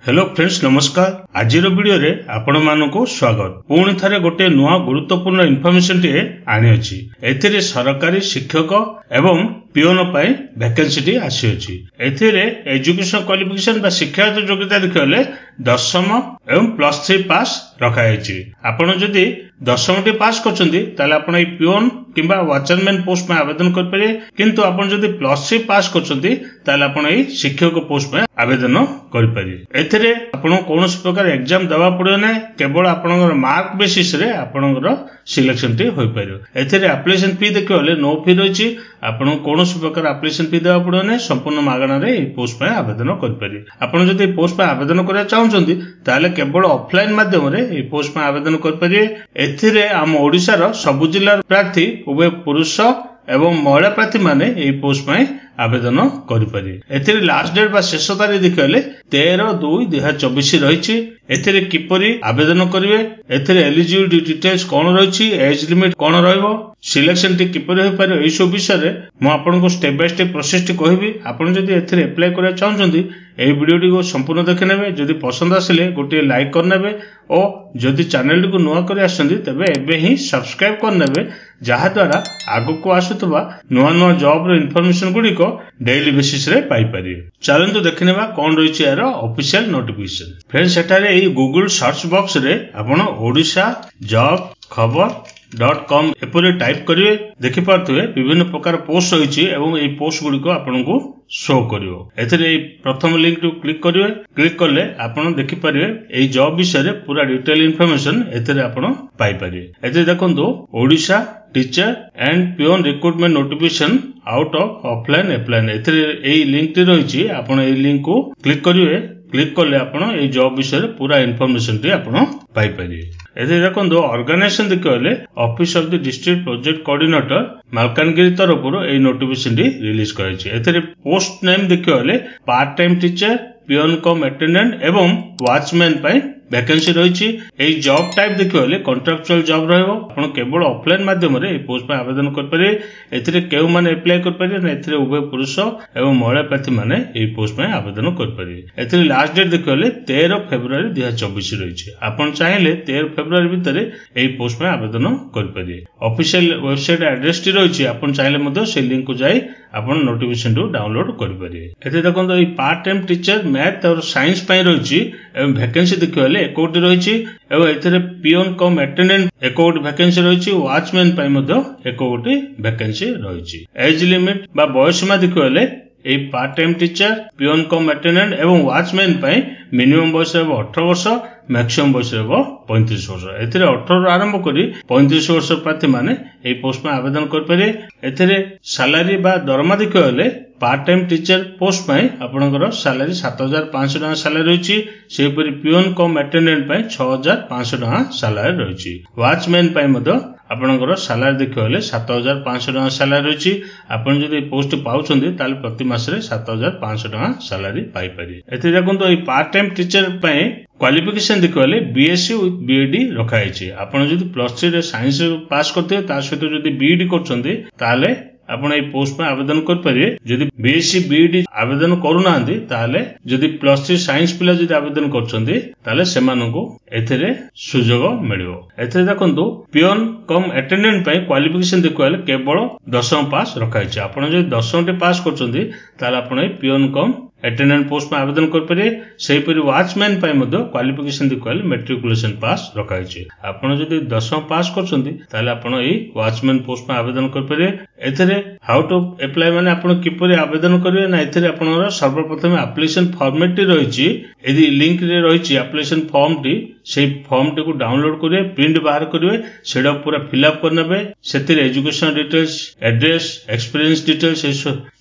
Hello friends नमस्कार। आज video रे आपण मानक स्वागत। पुणी थे गोटे नुआ गुरुत्वपूर्ण इनफॉरमेशन टे आनी अछि। एथिरे सरकारी शिक्षक एवं पियोन पाई वैकेंसी टी आसी अछि। एथिरे एजुकेशन क्वालिफिकेशन बा शिक्षागत योग्यता देखले 10वीं एवं +3 पास रखा अछि। आपण जदि 10वीं टी पास करछन्ती ताले आपण ए पियोन किंबा वॉचरमैन पोस्ट में आवेदन कर पारे, किंतु आपण जदि +3 पास करछन्ती ताले आपण ए शिक्षक पोस्ट में आवेदन कर पारे। एथिरे आपण कोनोसी प्रकार एग्जाम दवा पड़ो नै, केवल आपनकर मार्क बेसिस रे आपनकर सिलेक्शन टी होई पारो। एथिरे एप्लीकेशन फी देखले नो फी रहिछि। आपण कोनोसी प्रकार एप्लीकेशन फी देवा पड़ो नै, संपूर्ण मागणा रे ए पोस्ट में आवेदन कर पारे। आपण जदि पोस्ट में आवेदन करिया चाहछन्ती ताले केवल ऑफलाइन माध्यम रे ए पोस्ट में आवेदन कर पारे। एथिरे हम ओडिसा रो सब जिल्ला प्रार्थी उभय पुरुष एवं महिला प्रार्थी माने ए पोस्ट में आवेदन करिपारे। एथिरे लास्ट डेट बा शेष तारीख देखले 13/2/2024 रहिछि। एथिरे किपरि आवेदन करिवे, एथिरे एलिजिबिलिटी डिटेल्स कोन रहिछि, एज लिमिट कोन रहइबो, सिलेक्शन टी किपरि होई पारे, एई सब विषय रे मो आपनको स्टेप बाय स्टेप प्रोसेस टी कहबी। आपण जदि एथिरे अप्लाई करिया चाहछन्ती एई वीडियो टी को संपूर्ण देखि नेबे। जदि पसंद आसिले गोटे लाइक कर नेबे और जदि चैनल टी को नुआ करि आछन्ती तबे एबे ही सब्सक्राइब कर नेबे, जहा द्वारा आगु को आसुतबा नुआ नुआ जॉब रो इन्फॉर्मेशन गुडी को डेली बेसिस रे पाई पारिबे। चलंतु देखिनेबा कोन रहिछि यार ऑफिशियल नोटिफिकेशन। फ्रेंड्स सेटारे एई गूगल सर्च बॉक्स रे आपण ओडिशा जॉब खबर.com एपरे टाइप करिवे। देखि पारथुए विभिन्न प्रकार पोस्ट होइछि एवं एई पोस्ट गुडी को आपनको शो करिवो। एथिरे एई प्रथम लिंक टू क्लिक करिवे। क्लिक करले आपण देखि पारिवे एई जॉब विषय रे पूरा डिटेल इन्फॉर्मेशन एथिरे आपण पाई पारिवे। एथिरे देखंतु Odisha teacher and peon recruitment notification out of offline apply. एथिरे एई लिंक टी रहिछि, आपण एई लिंक को क्लिक करिवे। क्लिक करले आपण एई जॉब विषय रे पूरा इन्फॉर्मेशन टी आपण पाई पारिवे। एथिरे देखंतु ऑर्गेनाइजेशन देखले office of the district project coordinator Malkangiri तरफरो एई नोटिफिकेशन टी रिलीज कराइछि। एथिरे पोस्ट नेम देखले part time teacher, peon cum attendant एवं वॉचमैन पाई वैकेंसी रहिछि। एई जॉब टाइप देखले कॉन्ट्रैक्चुअल जॉब रहइबो। आपण केवल ऑफलाइन माध्यम रे ए पोस्ट पे आवेदन कर पारे। एथिरे केउ माने अप्लाई कर पारे ना, एथिरे उभय पुरुष एवं महिला प्रार्थी माने ए पोस्ट में आवेदन कर पारे। एथिरे लास्ट डेट देखले 13 फेब्रुआरी 2024 रहिछि। आपण चाहिले 13 फेब्रुआरी भितरे ए पोस्ट में आवेदन कर पारे। ऑफिशियल वेबसाइट एड्रेस टी रहिछि, आपण चाहिले मधे से लिंक को जाई आपण नोटिफिकेशन टू डाउनलोड कर पारे। एथिरे देखंतु ए पार्ट टाइम टीचर मैथ और साइंस पई रहिछि एवं वैकेंसी देखले 1 रहिछि एवं एथिरे पियोन कम अटेंडेंट 1 वैकेंसी रहिछि। वॉचमैन पई मधे 1 वैकेंसी रहिछि। एज लिमिट बा बयसीमा देखले ए part time teacher, peon cum attendant एवं वॉचमैन पई मिनिमम बयस 18 वर्ष, मैक्सिमम बयस 35 वर्ष। एथिरे 18 रो आरंभ करी 35 वर्ष प्रार्थी माने ए पोस्ट में आवेदन कर पारे। एथिरे सैलरी बा दरमा देखले पार्ट टाइम टीचर पोस्ट में आपनकर सैलरी 7500 टका सैलरी रहिछि। सेपरि पियोन कम अटेंडेंट पई 6500 टका सैलरी रहिछि। वॉचमैन पई मधे आपनकर सैलरी देखले 7500 टका सैलरी रहिछि। आपण जदि पोस्ट पाउछन्ती ताले प्रति मास रे 7500 टका सैलरी पाई पारि। एथि देखंतु ए पार्ट टाइम टीचर पई क्वालिफिकेशन देखले बीएससी विथ बीएडी रखा हैछि। आपण जदि +3 रे साइंस पास करते ता सहित जदि बीएडी करछन्ती ताले आपण ए पोस्ट में आवेदन कर पारे। जदि बीएससी बीएडी आवेदन करू नांदी ताले जदि +3 साइंस पिला जदि आवेदन करछन्ती ताले सेमानकु एथिरे सुजोग मिलिबो। एथिरे देखंतु पियोन कम अटेंडेंट पई क्वालिफिकेशन देखले केवल 10वीं पास रखा हैछि। आपण जदि 10वीं पास करछन्ती ताले आपण ए पियोन कम अटेंडेंट पोस्ट में आवेदन कर पारे। सेही परि वॉचमैन पई मधे क्वालिफिकेशन देखले मैट्रिकुलेशन पास रखा हैछि। आपण जदि 10वीं पास करछन्ती ताले आपण ए वॉचमैन पोस्ट में आवेदन कर पारे। एथिरे हाउ टू अप्लाई माने आपण किपरि आवेदन करिवे ना, एथिरे आपनर सर्वप्रथम एप्लीकेशन फॉर्मेट टी रहिछि। एदि लिंक रे रहिछि एप्लीकेशन फॉर्म टी, सेही फॉर्म टी को डाउनलोड करिवे, प्रिंट बाहर करिवे, सेडा पूरा फिल अप करनेबे। सेथिरे education details, address, experience details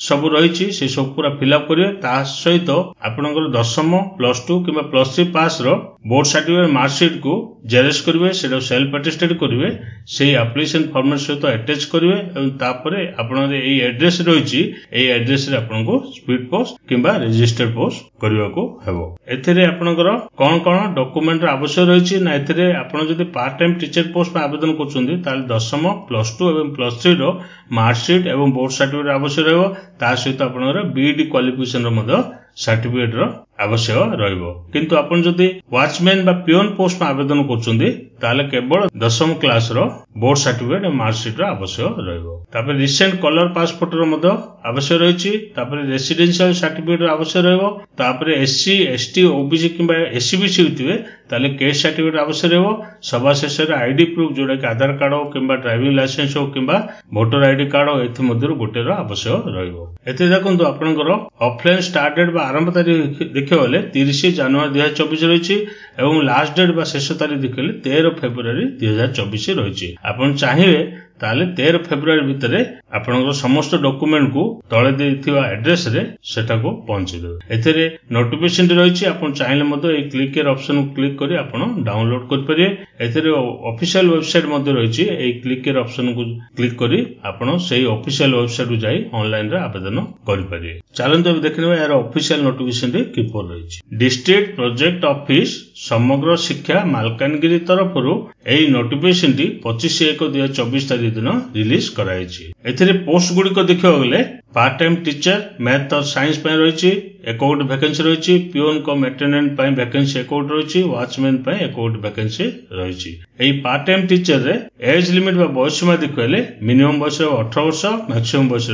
सब रहिछि, से सब पूरा फिल अप करिवे। ता सहित आपनकर 10वीं +2 किबा +3 पास रो बोर्ड सर्टिफिकेट मार्कशीट को जेरेक्स करिवे, सेडा सेल्फ अटेस्टेड करिवे, सेही एप्लीकेशन फॉर्मेट सहित अटैच करिवे एवं तापरे आपनर एई एड्रेस रहिछि, एई एड्रेस रे आपनको स्पीड पोस्ट किबा रजिस्टर्ड पोस्ट करिवा को हेबो। एथिरे आपनकर कोन कोन डॉक्यूमेंट आवश्यक रहिछि ना, एथिरे आपण जदि पार्ट टाइम टीचर पोस्ट में आवेदन करछन्ती ताले 10वीं +2 एवं +3 रो मार्कशीट एवं बोर्ड सर्टिफिकेट आवश्यक रहबो। ता सहित आपनकर बीडी क्वालिफिकेशन रो मधे सर्टिफिकेट रो आवश्यक रहिबो किंतु आपण जदि वॉचमैन बा पियोन पोस्ट में आवेदन करछुंदी ताले केवल 10th क्लास रो बोर्ड सर्टिफिकेट और मार्कशीट रो आवश्यक रहिबो तापर रिसेंट कलर पासपोर्ट रो मदो आवश्यक रहिछि तापर रेसिडेंशियल सर्टिफिकेट रो आवश्यक रहिबो तापर एससी एसटी ओबीसी किबा एससीबीसी होतिबे ताले केस सर्टिफिकेट आवश्यक रहिबो सभा शेष रे आईडी प्रूफ जोडा कि आधार कार्ड हो किबा ड्राइविंग लाइसेंस हो किबा वोटर आईडी कार्ड हो एथि मध्यरु गोटे रो आवश्यक रहिबो एते देखंतु आपनकर ऑफलाइन स्टार्ट डेट बा आरंभ तारीख देखियो बोले 30 जनवरी 2024 रहिछि एवं लास्ट डेट बा शेष तारीख देखले 13 फेब्रुआरी 2024 रहिछि आपण चाहिबे ताले 13 फेब्रुआरी भितरे आपनकर समस्त डॉक्यूमेंट को तळे देथिबा एड्रेस रे सेटा को पहुंची देबे एथरे नोटिफिकेशन रहिछि आपण चाहिले मधे ए क्लिक केयर ऑप्शन को क्लिक करी आपण डाउनलोड कर परिए एथरे ऑफिशियल वेबसाइट मधे रहिछि ए क्लिक केयर ऑप्शन को क्लिक करी आपण सेही ऑफिशियल वेबसाइट को जाई ऑनलाइन रे आवेदन करि परिए चलंतु देखिबा यार ऑफिशियल नोटिफिकेशन रे किपर रहिछि डिस्ट्रिक्ट प्रोजेक्ट ऑफिस समग्र शिक्षा मालकानगिरी तरफरु एही नोटिफिकेशन टी 25/1/2024 तारिख दिन रिलीज कराइछि एथिरे पोस्ट गुडी देखियो गले पार्ट टाइम टीचर मैथ और साइंस पय रहिछि एकोट वैकेंसी रहिछि पियोन कम अटेंडेंट पय वैकेंसी एकोट रहिछि वॉचमैन पय एकोट वैकेंसी रहिछि एही पार्ट टाइम टीचर रे एज लिमिट बा बयस सीमा देखले मिनिमम बयस 18 वर्ष मैक्सिमम बयस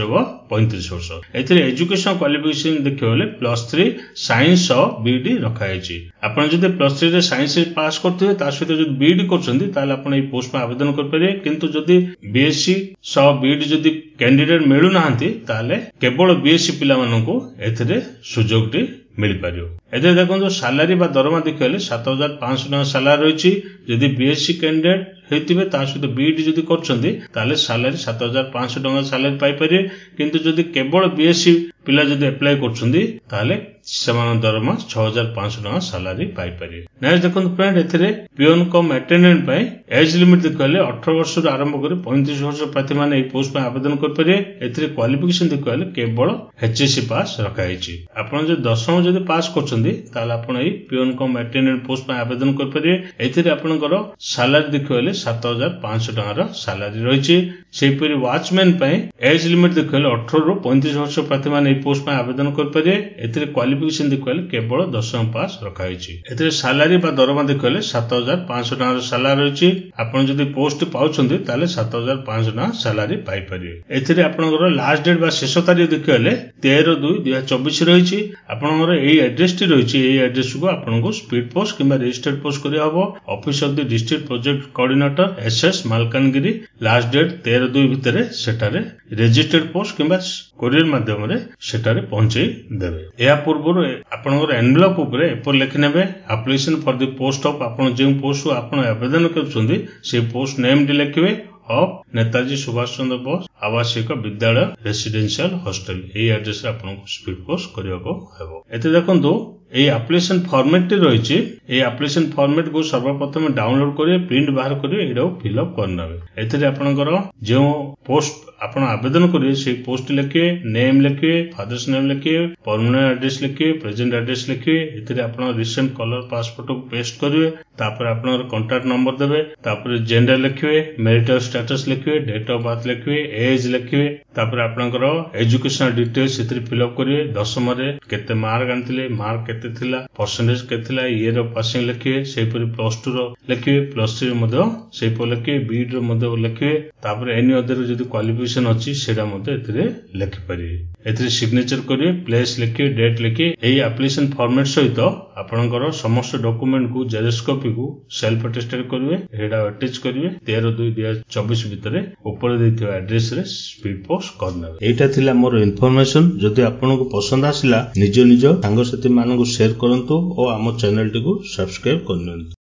35 वर्ष एथिरे एजुकेशन क्वालिफिकेशन देखियो गले +3 साइंस और बीडी रखाइछि आपण जदि +3 रे साइंस पास करथिबे ता सहित जदि बीडी करछन्ती ताले आपण एही पोस्ट में आवेदन कर परिए किंतु जदि बीएससी सह बीडी जदि कैंडिडेट मिलु नाहंती ताले केवल बीएससी पिला माननको एथिरे सुजोग टी मिल पारियो एते देखो सैलरी बा दरमा देखले 7500 टका सैलरी रहिछि जदि बीएससी कैंडिडेट हेतिबे ता सहित बीडी जदि करछन्ती ताले सैलरी 7500 टका सैलरी पाइ परिए किंतु जदि केवल बीएससी पिला जदि अप्लाई करछन्ती ताले समान दरमा 6500 टका सैलरी पाइ परिए नेक्स्ट देखो फ्रेंड एथिरे पियोन कम अटेंडेंट पय एज लिमिट देखले 18 वर्ष रो आरंभ करी 35 वर्ष प्रार्थी माने ए पोस्ट में आवेदन कर परिए एथिरे क्वालिफिकेशन देखले केवल एचएससी पास रखाइछि आपण जे 10th जदि पास करछन्ती ताले आपण ए पियोन कम अटेंडेंट पोस्ट में आवेदन कर परिए एथिरे आपनकर सैलरी देखले 7500 टका रो सैलरी रहिछि सेपरि वॉचमैन पय एज लिमिट देखले 18 रो 35 वर्ष प्रार्थी माने ए पोस्ट में आवेदन कर परिए एथिरे क्वालिफिकेशन देखले केवल 10th पास रखाइछि एथिरे सैलरी बा दरमा देखले 7500 टका रो सैलरी रहिछि आपण जदि पोस्ट पाउछन्ती ताले 7500 टका सैलरी पाइ परिए एथिरे आपनकर लास्ट डेट बा शेष तारिख देखले 13/2/2024 रहिछि आपनकर एई एड्रेस टी रहिछि एई एड्रेस को आपनको स्पीड पोस्ट किबा रजिस्टर्ड पोस्ट करिया हबो office of the district project coordinator SS Malkangiri last date 13/2 भितरे सेटारे रजिस्टर्ड पोस्ट किबा कोरियर माध्यम रे सेटारे पहुंचै देबे या पूर्व आपनकर एनवेलप ऊपर एपर लिखि नेबे application for the post of आपण जे पोस्ट आपण आवेदन करछन्ती से पोस्ट नेम डी लिखिबे ऑफ नेताजी सुभाष चंद्र बोस आवासिक विद्यालय रेसिडेंशियल हॉस्टल एई एड्रेस रे आपनको स्पीड पोस्ट करियाको हेबो एते देखंतु एई एप्लीकेशन फॉर्मेट टी रहिछि एई एप्लीकेशन फॉर्मेट को सर्वप्रथम डाउनलोड करिए प्रिंट बाहर करिए एडा फिल अप करनाबे एथिरे आपनकर जे पोस्ट आपण आवेदन करिए से पोस्ट लिखिए नेम लिखिए फादर्स नेम लिखिए परमानेंट एड्रेस लिखिए प्रेजेंट एड्रेस लिखिए एथिरे आपण रिसेंट कलर पासपोर्ट को पेस्ट करिए तापर आपनकर कांटेक्ट नंबर देबे तापर जेंडर लिखिए मैरिटल स्टेटस लिखिए डेट ऑफ बर्थ लिखिए एज लिखिए तापर आपनकर एजुकेशनल डिटेल्स एथिरे फिल अप करिए 10th रे केते मार्क आनथिले मार्क केते थिला परसेंटेज केते थिला ईयर ऑफ पासिंग लिखिए सेपरि +2 रो लिखिए +3 मध्ये सेपरि लिखिए बीड रो मध्ये लिखिए तापर एनी अदर जदी क्वालिफिकेशन अछि सेडा मध्ये एथिरे लिखि परिए एथिरे सिग्नेचर करिए प्लेस लिखिए डेट लिखिए एई एप्लीकेशन फॉर्मेट सहित आपनकर समस्त डॉक्यूमेंट को जेरॉक्स कॉपी को सेल्फ अटेस्टेड करिवे हेडा अटैच करिवे 13/2/2024 भितरे ऊपर देथिबा एड्रेस रे स्पीड पोस्ट करनाबे एटा थिला मोर इन्फॉर्मेशन जदी आपनको पसंद आसिला निज निज सांग साथी माननको शेयर करंतु और आम चैनल टी को सब्सक्राइब करनंतु।